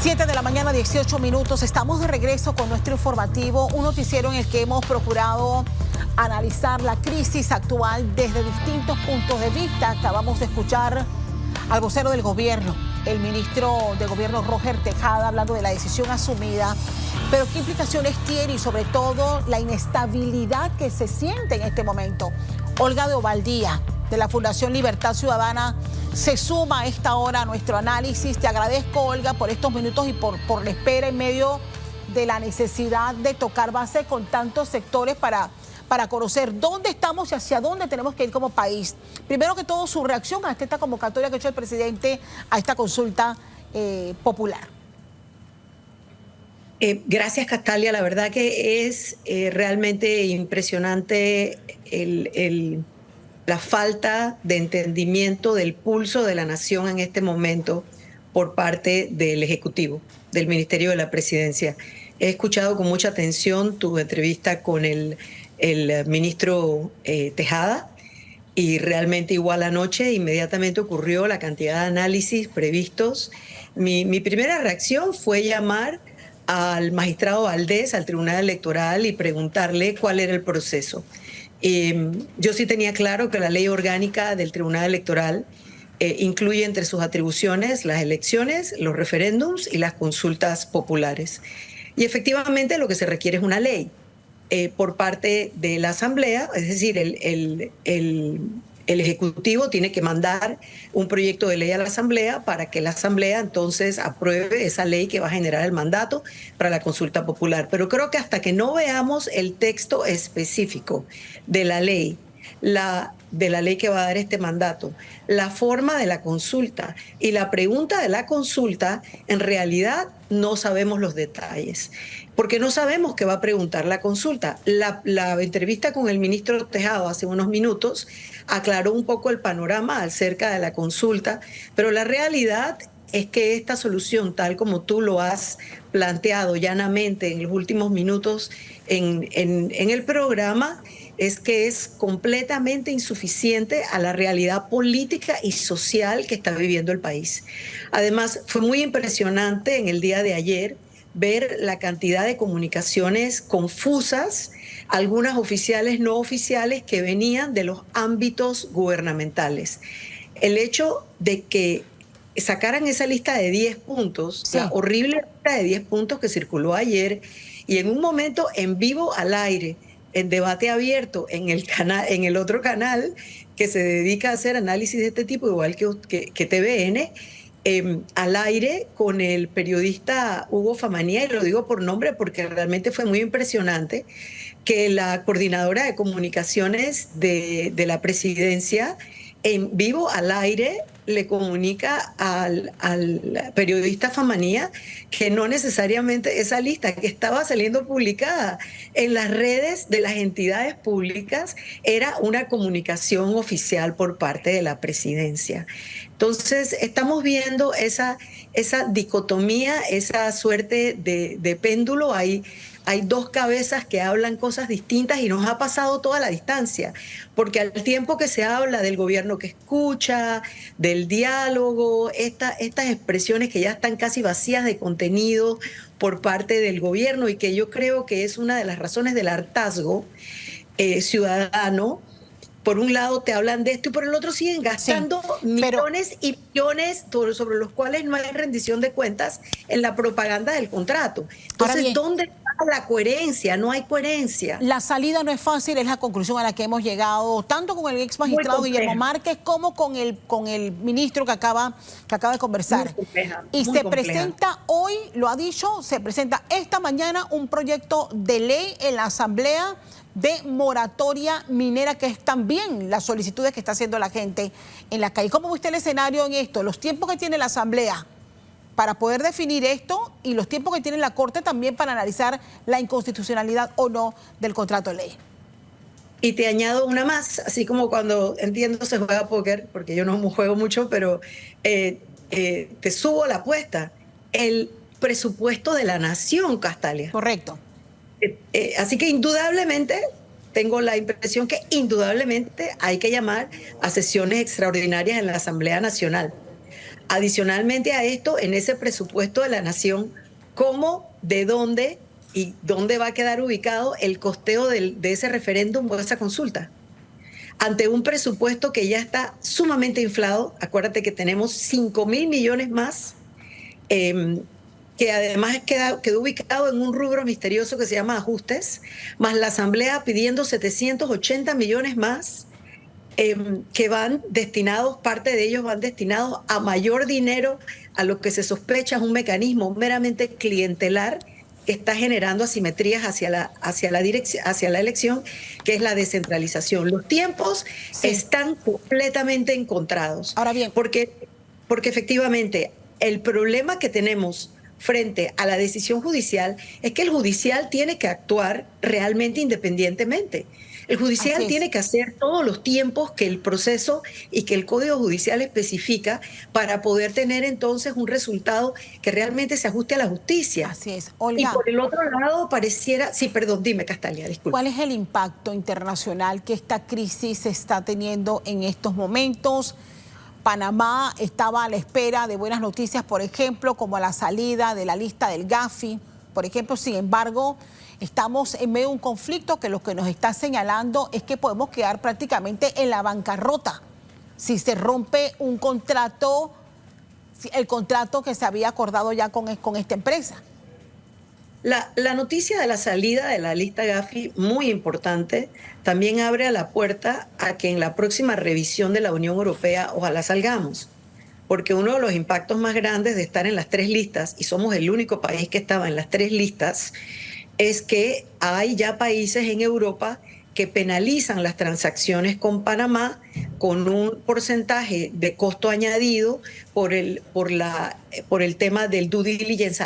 7 de la mañana, 18 minutos. Estamos de regreso con nuestro informativo, un noticiero en el que hemos procurado analizar la crisis actual desde distintos puntos de vista. Acabamos de escuchar al vocero del gobierno, el ministro de Gobierno Roger Tejada, hablando de la decisión asumida, pero qué implicaciones tiene y sobre todo la inestabilidad que se siente en este momento. Olga de Ovaldía, de la Fundación Libertad Ciudadana, se suma a esta hora a nuestro análisis. Te agradezco, Olga, por estos minutos y por la espera en medio de la necesidad de tocar base con tantos sectores para conocer dónde estamos y hacia dónde tenemos que ir como país. Primero que todo, su reacción a esta convocatoria que ha hecho el presidente a esta consulta popular. Gracias, Castalia. La verdad que es realmente impresionante la falta de entendimiento del pulso de la nación en este momento por parte del Ejecutivo, del Ministerio de la Presidencia. He escuchado con mucha atención tu entrevista con el ministro Tejada, y realmente igual anoche inmediatamente ocurrió la cantidad de análisis previstos. Mi primera reacción fue llamar al magistrado Valdés, al Tribunal Electoral, y preguntarle cuál era el proceso. Yo sí tenía claro que la ley orgánica del Tribunal Electoral incluye entre sus atribuciones las elecciones, los referéndums y las consultas populares. Y efectivamente lo que se requiere es una ley por parte de la Asamblea, es decir, el Ejecutivo tiene que mandar un proyecto de ley a la Asamblea para que la Asamblea entonces apruebe esa ley que va a generar el mandato para la consulta popular. Pero creo que hasta que no veamos el texto específico de la ley, que va a dar este mandato, la forma de la consulta y la pregunta de la consulta, en realidad no sabemos los detalles, porque no sabemos qué va a preguntar la consulta. La entrevista con el ministro Tejado hace unos minutos aclaró un poco el panorama acerca de la consulta, pero la realidad es que esta solución, tal como tú lo has planteado llanamente en los últimos minutos en el programa, es que es completamente insuficiente a la realidad política y social que está viviendo el país. Además, fue muy impresionante en el día de ayer ver la cantidad de comunicaciones confusas, algunas oficiales, no oficiales, que venían de los ámbitos gubernamentales. El hecho de que sacaran esa lista de 10 puntos, sí, la horrible lista de 10 puntos que circuló ayer, y en un momento en vivo al aire, en debate abierto en el otro canal que se dedica a hacer análisis de este tipo, igual que TVN, al aire con el periodista Hugo Famanía, y lo digo por nombre porque realmente fue muy impresionante, que la coordinadora de comunicaciones de la presidencia en vivo al aire le comunica al periodista Famanía que no necesariamente esa lista que estaba saliendo publicada en las redes de las entidades públicas era una comunicación oficial por parte de la presidencia. Entonces estamos viendo esa dicotomía, esa suerte de péndulo. Hay dos cabezas que hablan cosas distintas y nos ha pasado toda la distancia, porque al tiempo que se habla del gobierno que escucha, del diálogo, estas expresiones que ya están casi vacías de contenido por parte del gobierno, y que yo creo que es una de las razones del hartazgo ciudadano. Por un lado te hablan de esto y por el otro siguen gastando millones y millones sobre los cuales no hay rendición de cuentas en la propaganda del contrato. Entonces, ¿dónde está la coherencia? No hay coherencia. La salida no es fácil, es la conclusión a la que hemos llegado, tanto con el ex magistrado Guillermo Márquez como con el ministro que acaba de conversar. Y se presenta hoy, lo ha dicho, se presenta esta mañana un proyecto de ley en la Asamblea de moratoria minera, que es también las solicitudes que está haciendo la gente en la calle. ¿Cómo ve usted el escenario en esto? Los tiempos que tiene la Asamblea para poder definir esto y los tiempos que tiene la Corte también para analizar la inconstitucionalidad o no del contrato de ley. Y te añado una más, así como cuando, entiendo, se juega póker, porque yo no juego mucho, pero te subo la apuesta. El presupuesto de la nación, Castalia. Correcto. Así que indudablemente, tengo la impresión que indudablemente hay que llamar a sesiones extraordinarias en la Asamblea Nacional. Adicionalmente a esto, en ese presupuesto de la nación, ¿cómo, de dónde y dónde va a quedar ubicado el costeo de ese referéndum o esa consulta? Ante un presupuesto que ya está sumamente inflado, acuérdate que tenemos 5.000 millones más, que además quedó ubicado en un rubro misterioso que se llama ajustes, más la Asamblea pidiendo 780 millones más, que van destinados, parte de ellos van destinados a mayor dinero, a lo que se sospecha es un mecanismo meramente clientelar que está generando asimetrías hacia la elección, que es la descentralización. Los tiempos están completamente encontrados. Ahora bien, porque efectivamente el problema que tenemos frente a la decisión judicial es que el judicial tiene que actuar realmente independientemente. El judicial tiene que hacer todos los tiempos que el proceso y que el Código Judicial especifica para poder tener entonces un resultado que realmente se ajuste a la justicia. Así es. Olga, y por el otro lado pareciera... Sí, perdón, dime, Castalia, disculpa. ¿Cuál es el impacto internacional que esta crisis está teniendo en estos momentos? Panamá estaba a la espera de buenas noticias, por ejemplo, como la salida de la lista del Gafi, por ejemplo. Sin embargo, estamos en medio de un conflicto que lo que nos está señalando es que podemos quedar prácticamente en la bancarrota si se rompe un contrato, el contrato que se había acordado ya con esta empresa. La noticia de la salida de la lista Gafi, muy importante, también abre a la puerta a que en la próxima revisión de la Unión Europea ojalá salgamos, porque uno de los impactos más grandes de estar en las 3 listas, y somos el único país que estaba en las 3 listas, es que hay ya países en Europa que penalizan las transacciones con Panamá con un porcentaje de costo añadido por el tema del due diligence,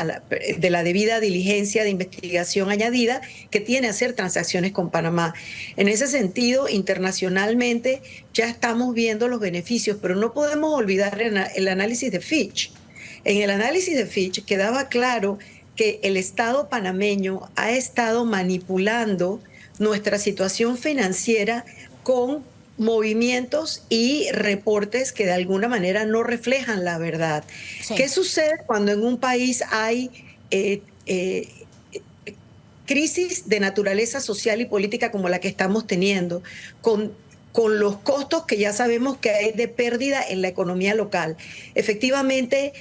de la debida diligencia de investigación añadida que tiene hacer transacciones con Panamá. En ese sentido, internacionalmente ya estamos viendo los beneficios, pero no podemos olvidar el análisis de Fitch. En el análisis de Fitch quedaba claro que el Estado panameño ha estado manipulando nuestra situación financiera con movimientos y reportes que de alguna manera no reflejan la verdad. Sí. ¿Qué sucede cuando en un país hay crisis de naturaleza social y política como la que estamos teniendo, con los costos que ya sabemos que hay de pérdida en la economía local? Efectivamente,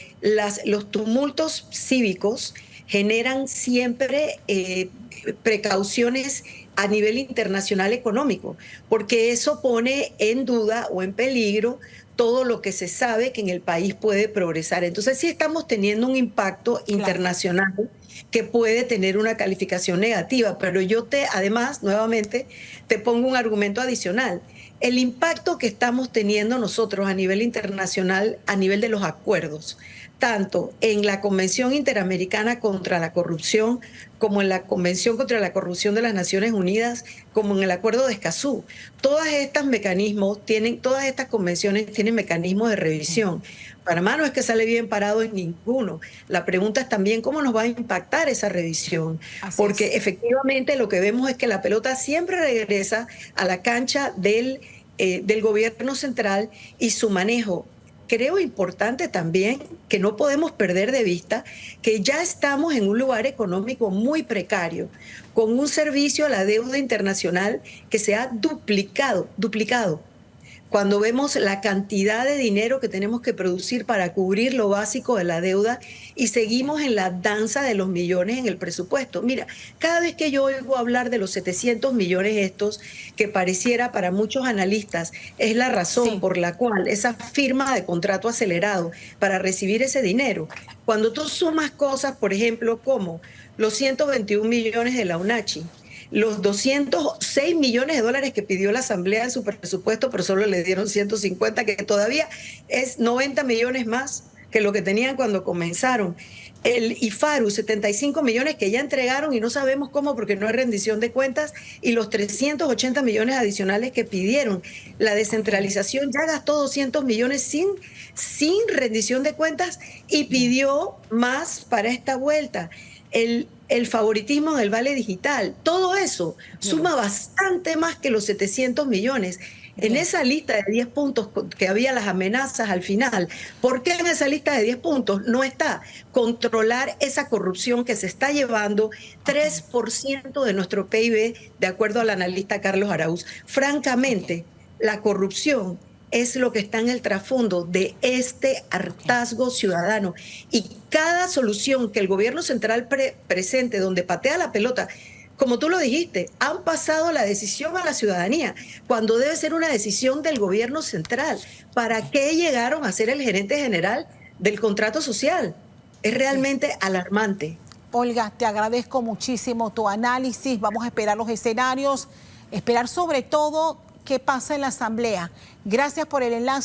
los tumultos cívicos generan siempre precauciones a nivel internacional económico, porque eso pone en duda o en peligro todo lo que se sabe que en el país puede progresar. Entonces sí estamos teniendo un impacto internacional que puede tener una calificación negativa, pero yo además, nuevamente, te pongo un argumento adicional. El impacto que estamos teniendo nosotros a nivel internacional, a nivel de los acuerdos, tanto en la Convención Interamericana contra la Corrupción, como en la Convención contra la Corrupción de las Naciones Unidas, como en el Acuerdo de Escazú. Todas estas convenciones tienen mecanismos de revisión. Panamá no es que sale bien parado en ninguno. La pregunta es también cómo nos va a impactar esa revisión. Porque efectivamente lo que vemos es que la pelota siempre regresa a la cancha del gobierno central y su manejo. Creo importante también que no podemos perder de vista que ya estamos en un lugar económico muy precario, con un servicio a la deuda internacional que se ha duplicado. Cuando vemos la cantidad de dinero que tenemos que producir para cubrir lo básico de la deuda y seguimos en la danza de los millones en el presupuesto. Mira, cada vez que yo oigo hablar de los 700 millones estos, que pareciera para muchos analistas es la razón por la cual esa firma de contrato acelerado para recibir ese dinero, cuando tú sumas cosas, por ejemplo, como los 121 millones de la UNACHI, los 206 millones de dólares que pidió la Asamblea en su presupuesto, pero solo le dieron 150, que todavía es 90 millones más que lo que tenían cuando comenzaron. El IFARU, 75 millones que ya entregaron y no sabemos cómo porque no hay rendición de cuentas, y los 380 millones adicionales que pidieron. La descentralización ya gastó 200 millones sin rendición de cuentas y pidió más para esta vuelta. El favoritismo del vale digital, todo eso suma bastante más que los 700 millones. En esa lista de 10 puntos que había las amenazas al final, ¿por qué en esa lista de 10 puntos no está controlar esa corrupción que se está llevando 3% de nuestro PIB, de acuerdo al analista Carlos Araúz? Francamente, la corrupción es lo que está en el trasfondo de este hartazgo ciudadano. Y cada solución que el gobierno central presente, donde patea la pelota, como tú lo dijiste, han pasado la decisión a la ciudadanía, cuando debe ser una decisión del gobierno central. ¿Para qué llegaron a ser el gerente general del contrato social? Es realmente alarmante. Olga, te agradezco muchísimo tu análisis. Vamos a esperar los escenarios, esperar sobre todo qué pasa en la Asamblea. Gracias por el enlace.